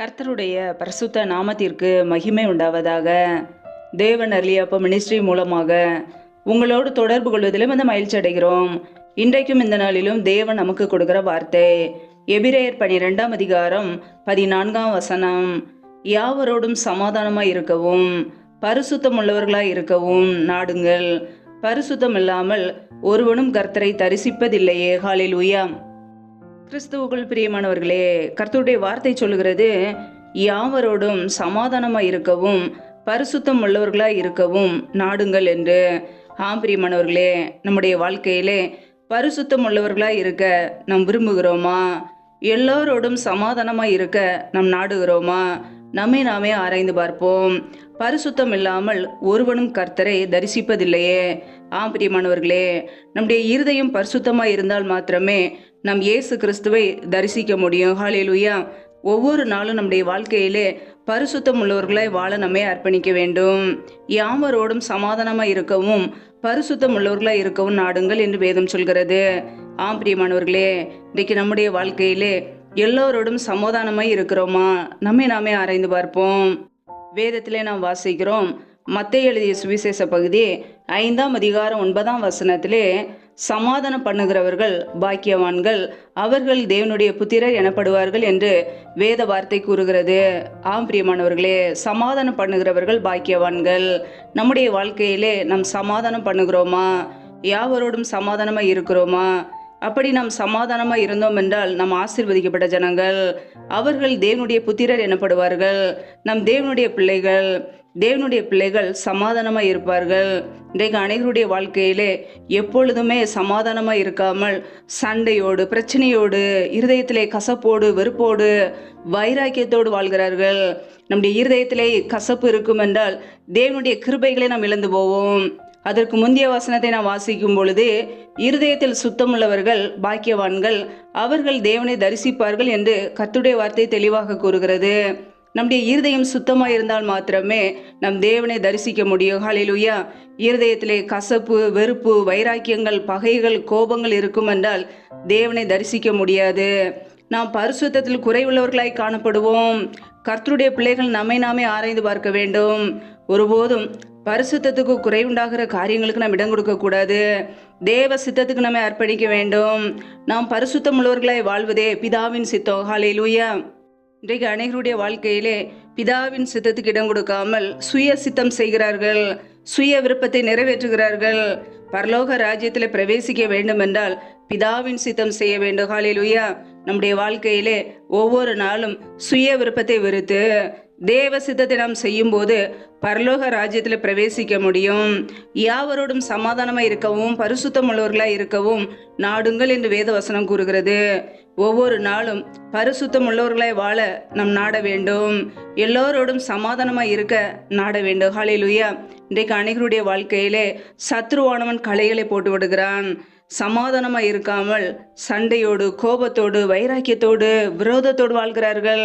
கர்த்தருடைய பரிசுத்த நாமத்திற்கு மகிமை உண்டாவதாக. தேவன் அருளியப்ப மினிஸ்ட்ரி மூலமாக உங்களோடு தொடர்பு கொள்வதிலும் அந்த மகிழ்ச்சி அடைகிறோம். இன்றைக்கும் இந்த நாளிலும் தேவன் நமக்கு கொடுக்கிற வார்த்தை எபிரேயர் 12ஆம் அதிகாரம் 14ஆம் வசனம். யாவரோடும் சமாதானமாய் இருக்கவும் பரிசுத்தம் உள்ளவர்களாய் இருக்கவும் நாடுங்கள். பரிசுத்தம் இல்லாமல் ஒருவனும் கர்த்தரை தரிசிப்பதில்லையே. ஹல்லேலூயா. கிறிஸ்துவுக்குள் பிரியமானவர்களே, கர்த்தருடைய வார்த்தை சொல்லுகிறது, யாவரோடும் சமாதானமாய் இருக்கவும் பரிசுத்தம் உள்ளவர்களாய் இருக்கவும் நாடுங்கள் என்று. பிரியமானவர்களே, நம்முடைய வாழ்க்கையிலே பரிசுத்தம் உள்ளவர்களாய் இருக்க நாம் விரும்புகிறோமா? எல்லோரோடும் சமாதானமாய் இருக்க நாம் நாடுகிறோமா? நம்மை நாமே ஆராய்ந்து பார்ப்போம். பரிசுத்தம் இல்லாமல் ஒருவனும் கர்த்தரை தரிசிப்பதில்லையே. பிரியமானவர்களே, நம்முடைய இருதயம் பரிசுத்தமாய் இருந்தால் மாத்திரமே நம் இயேசு கிறிஸ்துவை தரிசிக்க முடியும். ஹல்லேலூயா. ஒவ்வொரு நாளும் நம்முடைய வாழ்க்கையிலே பரிசுத்தம் உள்ளவர்களாய் வாழ நம்மை அர்ப்பணிக்க வேண்டும். யாவரோடும் சமாதானமாய் இருக்கவும் பரிசுத்தம் உள்ளவர்களாய் இருக்கவும் நாடுங்கள் என்று வேதம் சொல்கிறது. பிரியமானவர்களே, இன்றைக்கு நம்முடைய வாழ்க்கையிலே எல்லோரோடும் சமாதானமாய் இருக்கிறோமா? நம்மை நாமே ஆராய்ந்து பார்ப்போம். வேதத்திலே நாம் வாசிக்கிறோம், மத்தேயு எழுதிய சுவிசேஷ பகுதி 5ஆம் அதிகாரம் 9ஆம் வசனத்திலே, சமாதானம் பண்ணுகிறவர்கள் பாக்கியவான்கள், அவர்கள் தேவனுடைய புத்திரர் எனப்படுவார்கள் என்று வேத வார்த்தை கூறுகிறது. பிரியமானவர்களே, சமாதானம் பண்ணுகிறவர்கள் பாக்கியவான்கள். நம்முடைய வாழ்க்கையிலே நாம் சமாதானம் பண்ணுகிறோமா? யாவரோடும் சமாதானமாக இருக்கிறோமா? அப்படி நாம் சமாதானமாக இருந்தோம் என்றால் நாம் ஆசீர்வதிக்கப்பட்ட ஜனங்கள். அவர்கள் தேவனுடைய புத்திரர் எனப்படுவார்கள். நம் தேவனுடைய பிள்ளைகள். தேவனுடைய பிள்ளைகள் சமாதானமாக இருப்பார்கள். இன்றைக்கு அனைவருடைய வாழ்க்கையிலே எப்பொழுதுமே சமாதானமாக இருக்காமல் சண்டையோடு, பிரச்சனையோடு, இருதயத்திலே கசப்போடு, வெறுப்போடு, வைராக்கியத்தோடு வாழ்கிறார்கள். நம்முடைய இருதயத்திலே கசப்பு இருக்கும் என்றால் தேவனுடைய கிருபைகளை நாம் இழந்து போவோம். அதற்கு முந்தைய வசனத்தை நாம் வாசிக்கும் பொழுது, இருதயத்தில் சுத்தமுள்ளவர்கள் பாக்கியவான்கள், அவர்கள் தேவனை தரிசிப்பார்கள் என்று கர்த்தருடைய வார்த்தை தெளிவாக கூறுகிறது. நம்முடைய இருதயம் சுத்தமாக இருந்தால் மாத்திரமே நம் தேவனை தரிசிக்க முடியும். ஹல்லேலூயா. இருதயத்திலே கசப்பு, வெறுப்பு, வைராக்கியங்கள், பகைகள், கோபங்கள் இருக்கும் என்றால் தேவனை தரிசிக்க முடியாது. நாம் பரிசுத்தத்தில் குறைவுள்ளவர்களாய் காணப்படுவோம். கர்த்தருடைய பிள்ளைகள் நம்மை நாமே ஆராய்ந்து பார்க்க வேண்டும். ஒருபோதும் பரிசுத்தத்துக்கு குறைவுண்டாகிற காரியங்களுக்கு நாம் இடம் கொடுக்க கூடாது. தேவ சித்தத்துக்கு நம்மை அர்ப்பணிக்க வேண்டும். நாம் பரிசுத்தம் உள்ளவர்களாய் வாழ்வதே பிதாவின் சித்தம். ஹல்லேலூயா. இன்றைக்கு அனைவருடைய வாழ்க்கையிலே பிதாவின் சித்தத்துக்கு இடம் கொடுக்காமல் சுய சித்தம் செய்கிறார்கள், சுய விருப்பத்தை நிறைவேற்றுகிறார்கள். பரலோக ராஜ்யத்தில் பிரவேசிக்க வேண்டும் என்றால் பிதாவின் சித்தம் செய்ய வேண்டும். ஹல்லேலூயா. நம்முடைய வாழ்க்கையிலே ஒவ்வொரு நாளும் சுய விருப்பத்தை வெறுத்து தேவ சித்தத்தை நாம் செய்யும் போது பரலோக ராஜ்யத்தில் பிரவேசிக்க முடியும். யாவரோடும் சமாதானமாக இருக்கவும் பரிசுத்தம் உள்ளவர்களாக இருக்கவும் நாடுங்கள் என்று வேத வசனம் கூறுகிறது. ஒவ்வொரு நாளும் பரிசுத்தம் உள்ளவர்களாய் வாழ நாம் நாட வேண்டும். எல்லோரோடும் சமாதானமாக இருக்க நாட வேண்டும். ஹல்லேலூயா. இன்றைக்கு அனைவருடைய வாழ்க்கையிலே சத்ருவானவன் களைகளை போட்டு விடுகிறான். சமாதானமாக இருக்காமல் சண்டையோடு, கோபத்தோடு, வைராக்கியத்தோடு, விரோதத்தோடு வாழ்கிறார்கள்.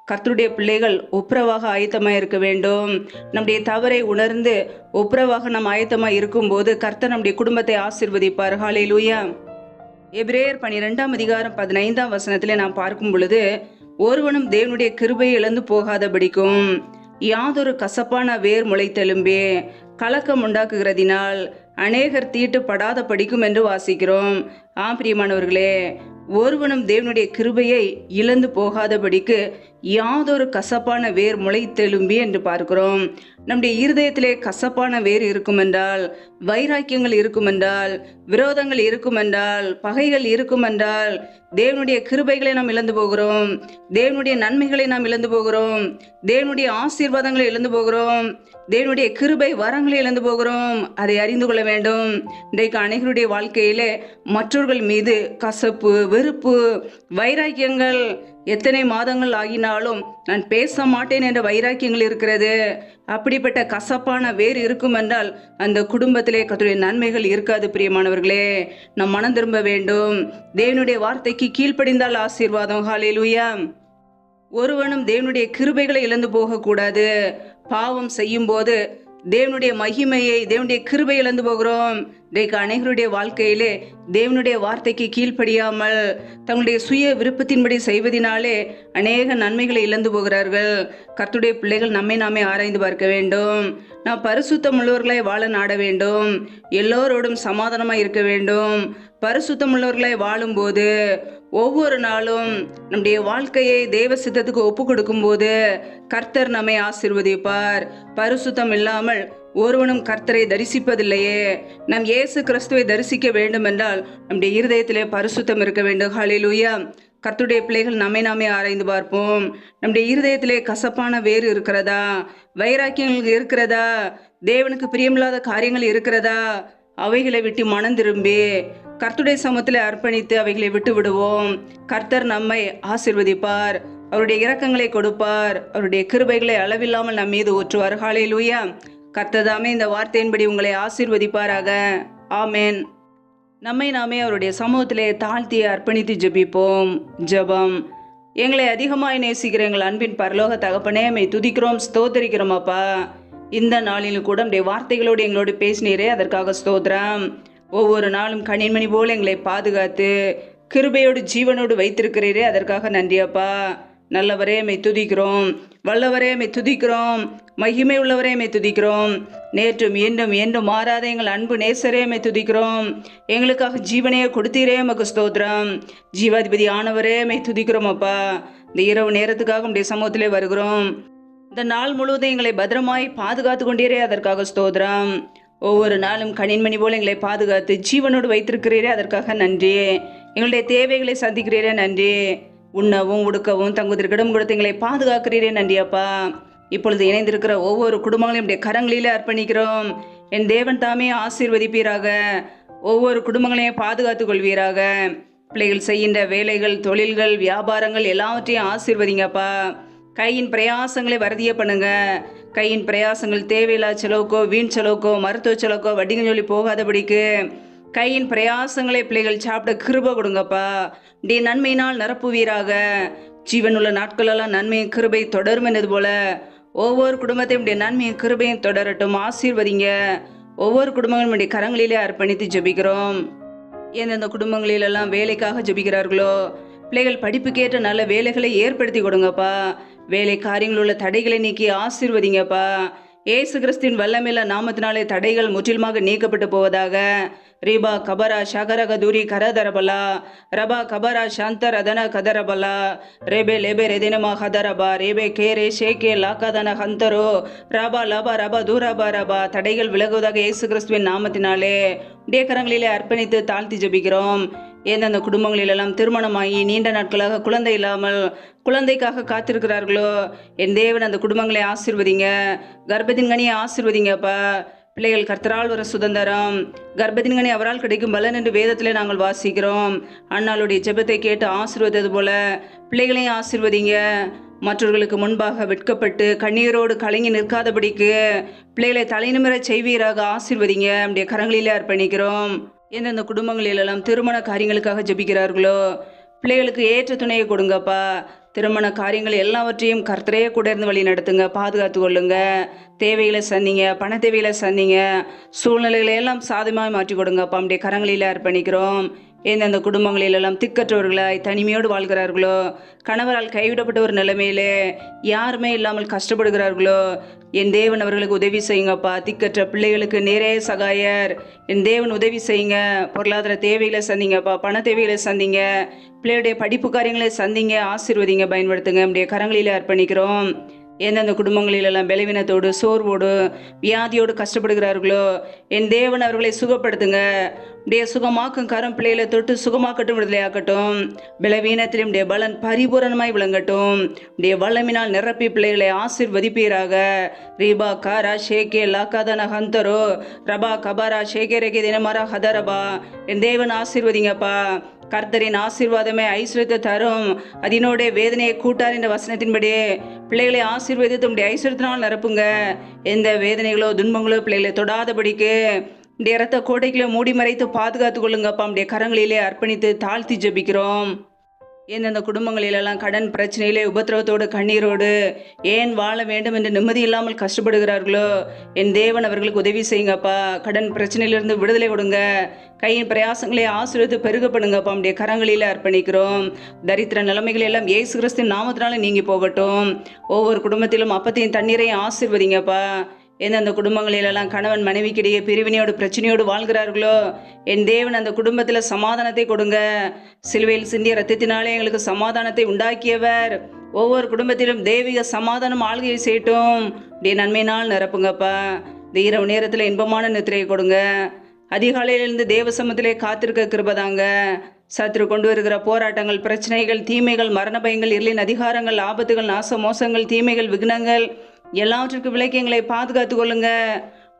கர்த்தருடைய பிள்ளைகள் ஒப்புரவாக ஆயத்தமாக இருக்க வேண்டும். நம்முடைய தவறை உணர்ந்து ஒப்புரவாக நாம் ஆயத்தமாக இருக்கும்போது கர்த்தர் நம்முடைய குடும்பத்தை ஆசீர்வதிப்பார். ஹல்லேலூயா. எபிரேயர் 12ஆம் அதிகாரம் 15ஆம் வசனத்திலே நாம் பார்க்கும் பொழுது, ஒருவனும் தேவனுடைய கிருபையை இழந்து போகாதபடிக்கும் யாதொரு கசப்பான வேர் முளைத்தெலும்பே கலக்கம் உண்டாக்குகிறதினால் அநேகர் தீட்டுப்படாத படிக்கும் என்று வாசிக்கிறோம். பிரியமானவர்களே, ஒருவனும் தேவனுடைய கிருபையை இழந்து போகாதபடிக்கு யாதொரு கசப்பான வேர் முளைத்தெலும்பி என்று பார்க்கிறோம். நம்முடைய இருதயத்திலே கசப்பான வேர் இருக்கும் என்றால், வைராக்கியங்கள் இருக்கும் என்றால், விரோதங்கள் இருக்கும் என்றால், பகைகள் இருக்கும் என்றால் தேவனுடைய கிருபைகளை நாம் இழந்து போகிறோம். தேவனுடைய நன்மைகளை நாம் இழந்து போகிறோம். தேவனுடைய ஆசீர்வாதங்களை இழந்து போகிறோம். தேவனுடைய கிருபை வரங்களை இழந்து போகிறோம். அதை அறிந்து கொள்ள வேண்டும். இன்றைக்கு அனைவருடைய வாழ்க்கையிலே மற்றவர்கள் மீது கசப்பு, வெறுப்பு, வைராக்கியங்கள் எத்தனை மாதங்கள் ஆகினாலும் நான் பேச மாட்டேன் என்ற வைராக்கியங்கள் இருக்கிறது. அப்படிப்பட்ட கசப்பான வேறு இருக்கும் என்றால் அந்த குடும்பத்திலே கர்த்தருடைய நன்மைகள் இருக்காது. பிரியமானவர்களே, நாம் மனம் திரும்ப வேண்டும். தேவனுடைய வார்த்தைக்கு கீழ்ப்படிந்தால் ஆசீர்வாதம். ஹல்லேலூயா. ஒருவனும் தேவனுடைய கிருபைகளை இழந்து போகக்கூடாது. பாவம் செய்யும் போது தேவனுடைய மகிமையை, தேவனுடைய கிருபை இழந்து போகிறோம். இன்றைக்கு அநேகருடைய வாழ்க்கையிலே தேவனுடைய வார்த்தைக்கு கீழ்ப்படியாமல் தங்களுடைய சுய விருப்பத்தின்படி செய்வதினாலே அநேக நன்மைகளை இழந்து போகிறார்கள். கர்த்தருடைய பிள்ளைகள் நம்மை நாமே ஆராய்ந்து பார்க்க வேண்டும். நாம் பரிசுத்தம் உள்ளவர்களை வாழ நாட வேண்டும். எல்லோரோடும் சமாதானமாக இருக்க வேண்டும். பரிசுத்தம் உள்ளவர்களை வாழும்போது ஒவ்வொரு நாளும் நம்முடைய வாழ்க்கையை தேவ சித்தத்துக்கு ஒப்பு கொடுக்கும் போது கர்த்தர் நம்மை ஆசீர்வதிப்பார். பரிசுத்தம் இல்லாமல் ஒருவனும் கர்த்தரை தரிசிப்பதில்லையே. நாம் இயேசு கிறிஸ்துவை தரிசிக்க வேண்டும் என்றால் நம்முடைய இருதயத்திலே பரிசுத்தம் இருக்க வேண்டும். ஹல்லேலூயா. கர்த்தருடைய பிள்ளைகள் நம்மை நாமே ஆராய்ந்து பார்ப்போம். நம்முடைய இருதயத்திலே கசப்பான வேறு இருக்கிறதா? வைராக்கியங்கள் இருக்கிறதா? தேவனுக்கு பிரியமில்லாத காரியங்கள் இருக்கிறதா? அவைகளை விட்டு மனம் திரும்பி கர்த்தருடைய சமூகத்தில் அர்ப்பணித்து அவைகளை விட்டு விடுவோம். கர்த்தர் நம்மை ஆசீர்வதிப்பார். அவருடைய இரக்கங்களை கொடுப்பார். அவருடைய கிருபைகளை அளவில்லாமல் நம் மீது ஊற்றுவார். ஹல்லேலூயா. கர்த்தர் தாமே இந்த வார்த்தையின்படி உங்களை ஆசீர்வதிப்பாராக. ஆமேன். நம்மை நாமே அவருடைய சமூகத்திலே தாழ்த்தி அர்ப்பணித்து ஜெபிப்போம். ஜெபம். எங்களை அதிகமாய் நேசிக்கிற எங்கள் அன்பின் பரலோக தகப்பனே, மை துதிக்கிறோம், ஸ்தோத்தரிக்கிறோம் அப்பா. இந்த நாளிலும் கூட நம்முடைய வார்த்தைகளோடு எங்களோடு பேசினீரே, அதற்காக ஸ்தோத்திரம். ஒவ்வொரு நாளும் கனிமணி போல எங்களை பாதுகாத்து கிருபையோடு ஜீவனோடு வைத்திருக்கிறீரே, அதற்காக நன்றி அப்பா. நல்லவரே மை துதிக்கிறோம். வல்லவரே மை துதிக்கிறோம். மகிமை உள்ளவரே மை துதிக்கிறோம். நேற்றும் என்றும் என்றும் மாறாத எங்கள் அன்பு நேசரே மை துதிக்கிறோம். எங்களுக்காக ஜீவனையே கொடுத்தீரே, மக்கு ஸ்தோத்திரம். ஜீவாதிபதி ஆனவரே மை துதிக்கிறோம் அப்பா. இந்த இரவு நேரத்துக்காக உடைய சமூகத்திலே வருகிறோம். இந்த நாள் முழுவதும் எங்களை பத்திரமாய் பாதுகாத்து கொண்டீரே, அதற்காக ஸ்தோத்திரம். ஒவ்வொரு நாளும் கனிமணி போல எங்களை பாதுகாத்து ஜீவனோடு வைத்திருக்கிறீரே, அதற்காக நன்றி. எங்களுடைய தேவைகளை சந்திக்கிறீரே, நன்றி. உண்ணவும் உடுக்கவும் தங்குவதற்கு இடம் கொடுத்து எங்களை பாதுகாக்கிறீரே, நன்றி அப்பா. இப்பொழுது இணைந்திருக்கிற ஒவ்வொரு குடும்பங்களையும் நம்முடைய கரங்களிலே அர்ப்பணிக்கிறோம். என் தேவன் தாமே ஆசீர்வதிப்பீராக. ஒவ்வொரு குடும்பங்களையும் பாதுகாத்துக் கொள்வீராக. பிள்ளைகள் செய்கின்ற வேலைகள், தொழில்கள், வியாபாரங்கள் எல்லாவற்றையும் ஆசீர்வதிங்கப்பா. கையின் பிரயாசங்களை வருதிய பண்ணுங்க. கையின் பிரயாசங்கள் தேவையில்லா செலவுக்கோ, வீண் செலவுக்கோ, மருத்துவ செலவுக்கோ, வட்டிங்க சொல்லி போகாதபடிக்கு கையின் பிரயாசங்களை பிள்ளைகள் சாப்பிட கிருபை கொடுங்கப்பா. உடைய நன்மையினால் நிரப்புவீராக. ஜீவனுள்ள நாட்களெல்லாம் நன்மையும் கிருபை தொடரும் என்னது போல ஒவ்வொரு குடும்பத்தையும் உடைய நன்மையும் கிருபையும் தொடரட்டும். ஆசீர்வதிங்க. ஒவ்வொரு குடும்பங்களும் உடைய கரங்களிலே அர்ப்பணித்து ஜெபிக்கிறோம். எந்தெந்த குடும்பங்களிலெல்லாம் வேலைக்காக ஜெபிக்கிறார்களோ, பிள்ளைகள் படிப்புக்கேற்ற நல்ல வேலைகளை ஏற்படுத்தி கொடுங்கப்பா. வேலை காரியங்கள் உள்ள தடைகளை நீக்கி ஆசீர்வதிங்கப்பா. ஏசு கிறிஸ்துவின் வல்லமையில நாமத்தினாலே தடைகள் முற்றிலுமாக நீக்கப்பட்டு போவதாக. ரீபா கபரா ஷகரக தூரி கரதரபலா ரபா கபரா சாந்தர் அதன கதரபலா ரேபே லேபே ரெதினமா ஹதரபா ரேபே கேரே ஷேகே லாக்காதன ஹந்தரோ ரபா லபா ரபா தூரபா ரபா. தடைகள் விலகுவதாக இயேசு கிறிஸ்துவின் நாமத்தினாலே உடைய கரங்களிலே அர்ப்பணித்து தாழ்த்தி ஜெபிக்கிறோம். எந்தெந்த குடும்பங்களிலெல்லாம் திருமணமாகி நீண்ட நாட்களாக குழந்தை இல்லாமல் குழந்தைக்காக காத்திருக்கிறார்களோ, என் தேவன் அந்த குடும்பங்களை ஆசீர்வதிங்க. கர்ப்பத்தின் கனியை ஆசீர்வதிங்கப்பா. பிள்ளைகள் கர்த்தரால் வர சுதந்திரம், கர்ப்பத்தின் கனி அவரால் கிடைக்கும் பலன் என்று வேதத்திலே நாங்கள் வாசிக்கிறோம். அண்ணாளுடைய ஜெபத்தை கேட்டு ஆசீர்வதித்தது போல பிள்ளைகளையும் ஆசீர்வதிங்க. மற்றவர்களுக்கு முன்பாக வெட்கப்பட்டு கண்ணீரோடு கலங்கி நிற்காதபடிக்கு பிள்ளைகளை தலைநிமிர செய்வீராக. ஆசீர்வதிங்க. நம்முடைய கரங்களிலே அர்ப்பணிக்கிறோம். எந்தெந்த குடும்பங்களிலெல்லாம் திருமண காரியங்களுக்காக ஜெபிக்கிறார்களோ, பிள்ளைகளுக்கு ஏற்ற துணையை கொடுங்கப்பா. திருமண காரியங்கள் எல்லாவற்றையும் கர்த்தரே கூட இருந்து வழி நடத்துங்க, பாதுகாத்து கொள்ளுங்க. தேவைகளை சந்திங்க, பண தேவைகளை சந்திங்க. சூழ்நிலைகளை எல்லாம் சாதகமாக மாற்றி கொடுங்கப்பா. நம்முடைய கரங்களில் அர்ப்பணிக்கிறோம். எந்தெந்த குடும்பங்களிலெல்லாம் திக்கற்றவர்களாய் தனிமையோடு வாழ்கிறார்களோ, கணவரால் கைவிடப்பட்ட ஒரு நிலைமையிலே யாருமே இல்லாமல் கஷ்டப்படுகிறார்களோ, என் தேவன் அவர்களுக்கு உதவி செய்யுங்கப்பா. திக்கற்ற பிள்ளைகளுக்கு நேரே சகாயர். என் தேவன் உதவி செய்யுங்க. பொருளாதார தேவைகளை சந்திங்கப்பா, பண தேவைகளை சந்திங்க, பிள்ளையுடைய படிப்பு காரியங்களை சந்திங்க, ஆசீர்வதிங்க, பயன்படுத்துங்க. நம்முடைய கரங்களில் அர்ப்பணிக்கிறோம். எந்தெந்த குடும்பங்களிலெல்லாம் பலவீனத்தோடு சோர்வோடு வியாதியோடு கஷ்டப்படுகிறார்களோ, என் தேவன் அவர்களை சுகப்படுத்துங்க. உடைய சுகமாக்கும் கரம் பிள்ளைகளை தொட்டு சுகமாக்கட்டும், விடுதலையாக்கட்டும். பலவீனத்திலும் உடைய பலன் பரிபூரணமாய் விளங்கட்டும். உடைய வல்லமினால் நிரப்பி பிள்ளைகளை ஆசீர்வதிப்பீராக. ரீபா காரா ஷேகே லாக்காதன ஹந்தரோ ரபா கபாரா ஷேகே ரெகே தினமரா ஹதரபா. என் தேவன் ஆசீர்வதிங்கப்பா. கர்த்தரின் ஆசீர்வாதமே ஐஸ்வர்யத்தை தரும், அதனோட வேதனையை கூட்டார் என்ற வசனத்தின்படி பிள்ளைகளை ஆசீர்வதித்து உடைய ஐஸ்வர்யத்தினால் நிரப்புங்க. எந்த வேதனைகளோ துன்பங்களோ பிள்ளைகளை தொடாதபடிக்கு உடைய இரத்த கோட்டைகளை மூடி மறைத்து பாதுகாத்து கொள்ளுங்கப்பா. உடைய கரங்களிலே அர்ப்பணித்து தாழ்த்தி ஜெபிக்கிறோம். எந்தெந்த குடும்பங்களிலெல்லாம் கடன் பிரச்சனையிலே உபத்திரவத்தோடு கண்ணீரோடு ஏன் வாழ வேண்டும் என்று நிம்மதி இல்லாமல் கஷ்டப்படுகிறார்களோ என் தேவன் அவர்களுக்கு உதவி செய்யுங்கப்பா. கடன் பிரச்சனையிலிருந்து விடுதலை கொடுங்க. கையின் பிரயாசங்களை ஆசீர்வதித்து பெருக பண்ணுங்கப்பா. நம்முடைய கரங்களில் அர்ப்பணிக்கிறோம். தரித்திர நிலைமைகள் எல்லாம் இயேசு கிறிஸ்துவின் நாமத்தினால நீங்கி போகட்டும். ஒவ்வொரு குடும்பத்திலும் அப்பத்தையும் தண்ணீரையும் ஆசீர்வதிங்கப்பா. எந்தெந்த குடும்பங்களிலெல்லாம் கணவன் மனைவிக்கிடையே பிரிவினையோடு பிரச்சனையோடு வாழ்கிறார்களோ என் தேவன் அந்த குடும்பத்தில் சமாதானத்தை கொடுங்க. சிலுவையில் சிந்திய ரத்தத்தினாலே எங்களுக்கு சமாதானத்தை உண்டாக்கியவர் ஒவ்வொரு குடும்பத்திலும் தெய்வீக சமாதானம் ஆளுகையை செய்யட்டும். இப்படியே நன்மையினால் நிரப்புங்கப்பா. இந்த இரவு நேரத்தில் இன்பமான நித்திரையை கொடுங்க. அதிகாலையிலிருந்து தேவ சமத்திலே காத்திருக்க கிருபதாங்க. சத்துரு கொண்டு வருகிற போராட்டங்கள், பிரச்சனைகள், தீமைகள், மரண பயங்கள், இருளின் அதிகாரங்கள், ஆபத்துகள், நாச மோசங்கள், தீமைகள், விக்னங்கள் எல்லாவற்றுக்கும் விலைக்கு எங்களை பாதுகாத்து கொள்ளுங்க.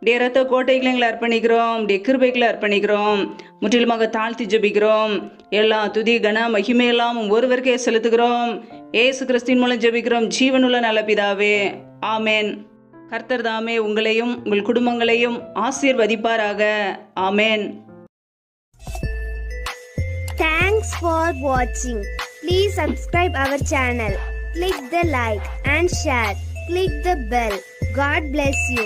உடைய இரத்த கோட்டைகளை எங்களை அர்ப்பணிக்கிறோம். உடைய கிருபைகளை அர்ப்பணிக்கிறோம். முற்றிலுமாக தாழ்த்தி ஜெபிக்கிறோம். எல்லா துதி கன மகிமையெல்லாம் ஒருவருக்கே செலுத்துகிறோம். ஏசு கிறிஸ்துவின் மூலம் ஜெபிக்கிறோம் ஜீவனுள்ள நல்ல பிதாவே, ஆமேன். கர்த்தர் தாமே உங்களையும் உங்கள் குடும்பங்களையும் ஆசீர்வதிப்பாராக. ஆமேன். Thanks for watching. Please subscribe our channel. Click the like and share. Click the bell. God bless you.